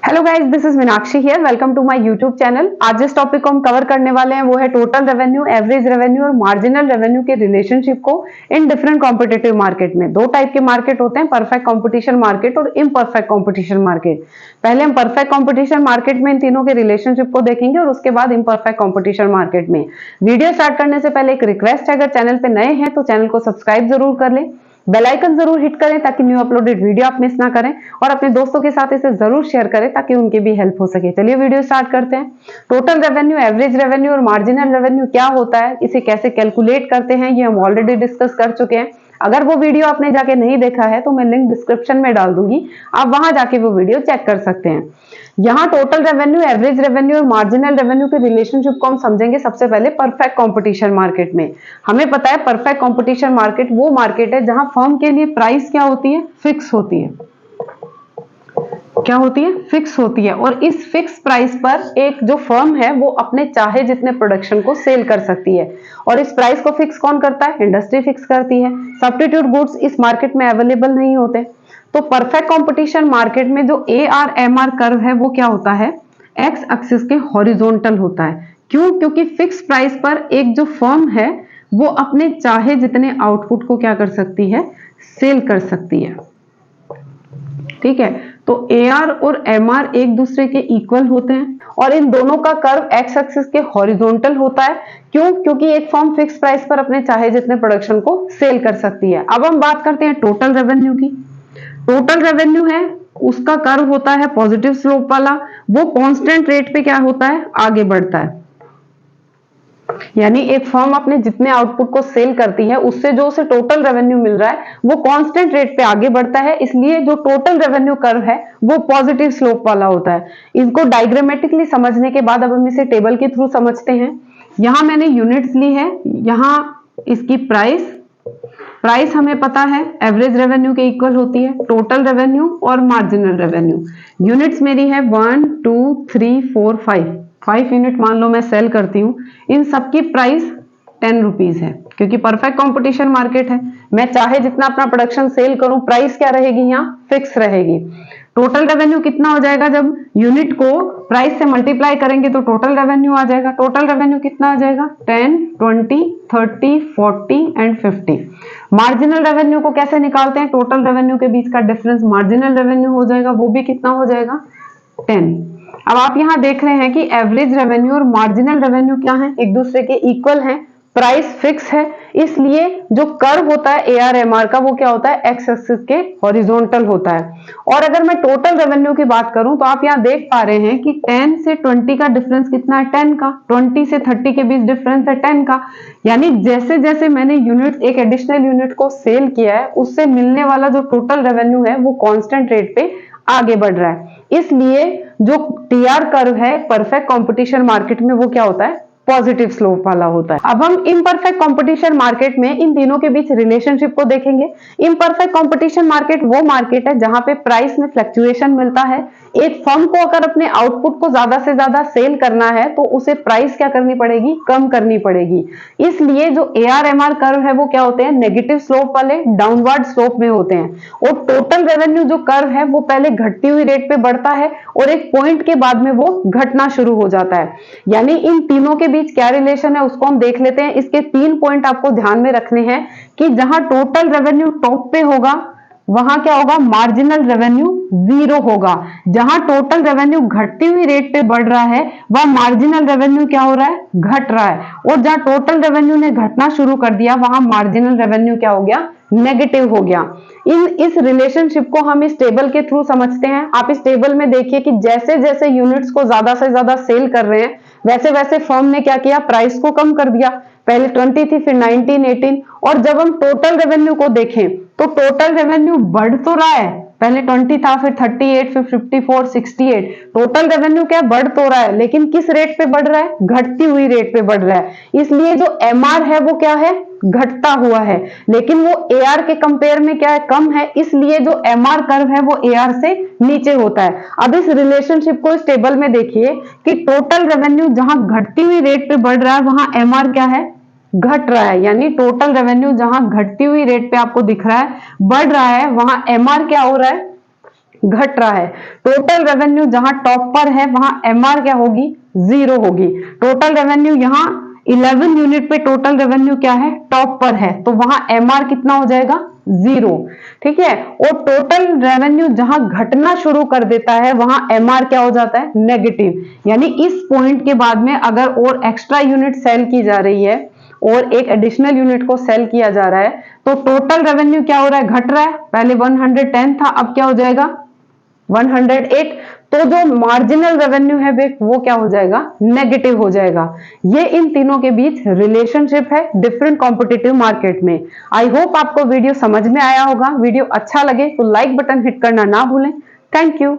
Hello guys, this is Meenakshi here. Welcome to my YouTube channel. आज जिस topic को हम कवर करने वाले हैं वो है टोटल रेवेन्यू, एवरेज रेवेन्यू और मार्जिनल रेवेन्यू के रिलेशनशिप को इन डिफरेंट कॉम्पिटिटिव मार्केट में। दो टाइप के मार्केट होते हैं, परफेक्ट कॉम्पिटिशन मार्केट और इम्परफेक्ट कॉम्पिटिशन मार्केट। पहले हम परफेक्ट कॉम्पिटिशन मार्केट में इन तीनों के रिलेशनशिप को देखेंगे और उसके बाद इम्परफेक्ट कॉम्पिटिशन मार्केट में। वीडियो स्टार्ट करने से पहले एक रिक्वेस्ट है, अगर चैनल पे नए हैं तो चैनल को सब्सक्राइब जरूर कर लें, बेल आइकन जरूर हिट करें ताकि न्यू अपलोडेड वीडियो आप मिस ना करें, और अपने दोस्तों के साथ इसे जरूर शेयर करें ताकि उनके भी हेल्प हो सके। चलिए वीडियो स्टार्ट करते हैं। टोटल रेवेन्यू, एवरेज रेवेन्यू और मार्जिनल रेवेन्यू क्या होता है, इसे कैसे कैलकुलेट करते हैं, ये हम ऑलरेडी डिस्कस कर चुके हैं। अगर वो वीडियो आपने जाके नहीं देखा है तो मैं लिंक डिस्क्रिप्शन में डाल दूंगी, आप वहां जाके वो वीडियो चेक कर सकते हैं। यहाँ टोटल रेवेन्यू, एवरेज रेवेन्यू और मार्जिनल रेवेन्यू के रिलेशनशिप को हम समझेंगे सबसे पहले परफेक्ट कंपटीशन मार्केट में। हमें पता है परफेक्ट कंपटीशन मार्केट वो मार्केट है जहां फर्म के लिए प्राइस क्या होती है, फिक्स होती है। क्या होती है? फिक्स होती है। और इस फिक्स प्राइस पर एक जो फर्म है वो अपने चाहे जितने प्रोडक्शन को सेल कर सकती है। और इस प्राइस को फिक्स कौन करता है? इंडस्ट्री फिक्स करती है। सब्स्टिट्यूट गुड्स इस मार्केट में अवेलेबल नहीं होते। तो परफेक्ट कंपटीशन मार्केट में जो AR/MR कर्व है वो क्या होता है? एक्स एक्सिस के हॉरिजॉन्टल होता है। क्यों? क्योंकि फिक्स प्राइस पर एक जो फर्म है वो अपने चाहे जितने आउटपुट को क्या कर सकती है? सेल कर सकती है। ठीक है, तो AR और MR एक दूसरे के इक्वल होते हैं और इन दोनों का कर्व एक्स एक्सिस के हॉरिजॉन्टल होता है। क्यों? क्योंकि एक फर्म फिक्स प्राइस पर अपने चाहे जितने प्रोडक्शन को सेल कर सकती है। अब हम बात करते हैं टोटल रेवेन्यू की। टोटल रेवेन्यू है, उसका कर्व होता है पॉजिटिव स्लोप वाला। वो कांस्टेंट रेट पे क्या होता है? आगे बढ़ता है। यानी एक फर्म अपने जितने आउटपुट को सेल करती है उससे जो उसे टोटल रेवेन्यू मिल रहा है वो कांस्टेंट रेट पे आगे बढ़ता है, इसलिए जो टोटल रेवेन्यू कर्व है वो पॉजिटिव स्लोप वाला होता है। इसको डायग्रामेटिकली समझने के बाद अब हम इसे टेबल के थ्रू समझते हैं। यहां मैंने यूनिट्स ली है, यहां इसकी प्राइस हमें पता है एवरेज रेवेन्यू के इक्वल होती है, टोटल रेवेन्यू और मार्जिनल रेवेन्यू। यूनिट्स मेरी है 1 2 3 4 5 यूनिट मान लो मैं सेल करती हूँ। इन सबकी प्राइस 10 रुपीज है, क्योंकि परफेक्ट कंपटीशन मार्केट है। मैं चाहे जितना अपना प्रोडक्शन सेल करूं, प्राइस क्या रहेगी? यहाँ फिक्स रहेगी। टोटल रेवेन्यू कितना हो जाएगा? जब यूनिट को प्राइस से मल्टीप्लाई करेंगे तो टोटल रेवेन्यू आ जाएगा। टोटल रेवेन्यू कितना आ जाएगा? 10 20 30 40 एंड 50। मार्जिनल रेवेन्यू को कैसे निकालते हैं? टोटल रेवेन्यू के बीच का डिफरेंस मार्जिनल रेवेन्यू हो जाएगा, वो भी कितना हो जाएगा? 10। अब आप यहां देख रहे हैं कि एवरेज रेवेन्यू और मार्जिनल रेवेन्यू क्या है? एक दूसरे के इक्वल हैं, प्राइस फिक्स है, इसलिए जो कर्व होता है AR/MR का वो क्या होता है? एक्स एक्सिस के हॉरिजॉन्टल होता है। और अगर मैं टोटल रेवेन्यू की बात करूं तो आप यहां देख पा रहे हैं कि 10 से 20 का डिफरेंस कितना है? 10 का। 20 से 30 के बीच डिफरेंस है 10 का। यानी जैसे जैसे मैंने यूनिट, एक एडिशनल यूनिट को सेल किया है, उससे मिलने वाला जो टोटल रेवेन्यू है वो कांस्टेंट रेट पे आगे बढ़ रहा है। इसलिए जो TR कर्व है परफेक्ट कंपटीशन मार्केट में वो क्या होता है? पॉजिटिव स्लोप वाला होता है। अब हम इम्परफेक्ट कंपटीशन मार्केट में इन तीनों के बीच रिलेशनशिप को देखेंगे। इम्परफेक्ट कंपटीशन मार्केट वो मार्केट है जहां पे प्राइस में फ्लक्चुएशन मिलता है। एक फर्म को अगर अपने आउटपुट को ज्यादा से ज्यादा सेल करना है तो उसे प्राइस क्या करनी पड़ेगी? कम करनी पड़ेगी। इसलिए जो AR/MR कर्व है वो क्या होते हैं? नेगेटिव स्लोप वाले, डाउनवर्ड स्लोप में होते हैं। और टोटल रेवेन्यू जो कर्व है वो पहले घटती हुई रेट पे बढ़ता है और एक पॉइंट के बाद में वो घटना शुरू हो जाता है। यानी इन तीनों के बीच क्या रिलेशन है उसको हम देख लेते हैं। इसके 3 पॉइंट आपको ध्यान में रखने हैं कि जहां टोटल रेवेन्यू टॉप पे होगा वहां क्या होगा? मार्जिनल रेवेन्यू 0 होगा। जहां टोटल रेवेन्यू घटती हुई रेट पे बढ़ रहा है वह मार्जिनल रेवेन्यू क्या हो रहा है? घट रहा है। और जहां टोटल रेवेन्यू ने घटना शुरू कर दिया वहां मार्जिनल रेवेन्यू क्या हो गया? नेगेटिव हो गया। इस रिलेशनशिप को हम इस टेबल के थ्रू समझते हैं। आप इस टेबल में देखिए कि जैसे जैसे यूनिट्स को ज्यादा से ज्यादा सेल कर रहे हैं वैसे वैसे फर्म ने क्या किया? प्राइस को कम कर दिया। पहले 20 थी, फिर 19 18। और जब हम टोटल रेवेन्यू को देखें तो टोटल रेवेन्यू बढ़ तो रहा है, पहले 20 था, फिर 38, फिर 54 68। टोटल रेवेन्यू क्या बढ़ तो रहा है, लेकिन किस रेट पे बढ़ रहा है? घटती हुई रेट पे बढ़ रहा है। इसलिए जो MR है वो क्या है? घटता हुआ है। लेकिन वो AR के कंपेयर में क्या है? कम है। इसलिए जो MR कर्व है वो AR से नीचे होता है। अब इस रिलेशनशिप को इस टेबल में देखिए कि टोटल रेवेन्यू जहां घटती हुई रेट पे बढ़ रहा है वहां MR क्या है? घट रहा है। यानी टोटल रेवेन्यू जहां घटती हुई रेट पे आपको दिख रहा है, बढ़ रहा है, वहां MR क्या हो रहा है? घट रहा है। टोटल रेवेन्यू जहां टॉप पर है वहां एमआर क्या होगी, 0 होगी। टोटल रेवेन्यू यहां 11 यूनिट पे टोटल रेवेन्यू क्या है, टॉप पर है, तो वहां एमआर कितना हो जाएगा, 0। ठीक है, और टोटल रेवेन्यू जहां घटना शुरू कर देता है वहां एमआर क्या हो जाता है, नेगेटिव। यानी इस पॉइंट के बाद में अगर और एक्स्ट्रा यूनिट सेल की जा रही है और एक एडिशनल यूनिट को सेल किया जा रहा है तो टोटल रेवेन्यू क्या हो रहा है, घट रहा है। पहले 110 था, अब क्या हो जाएगा, 108। तो जो मार्जिनल रेवेन्यू है वो क्या हो जाएगा, नेगेटिव हो जाएगा। ये इन तीनों के बीच रिलेशनशिप है डिफरेंट कॉम्पिटिटिव मार्केट में। आई होप आपको वीडियो समझ में आया होगा। वीडियो अच्छा लगे तो लाइक बटन हिट करना ना भूलें। Thank you.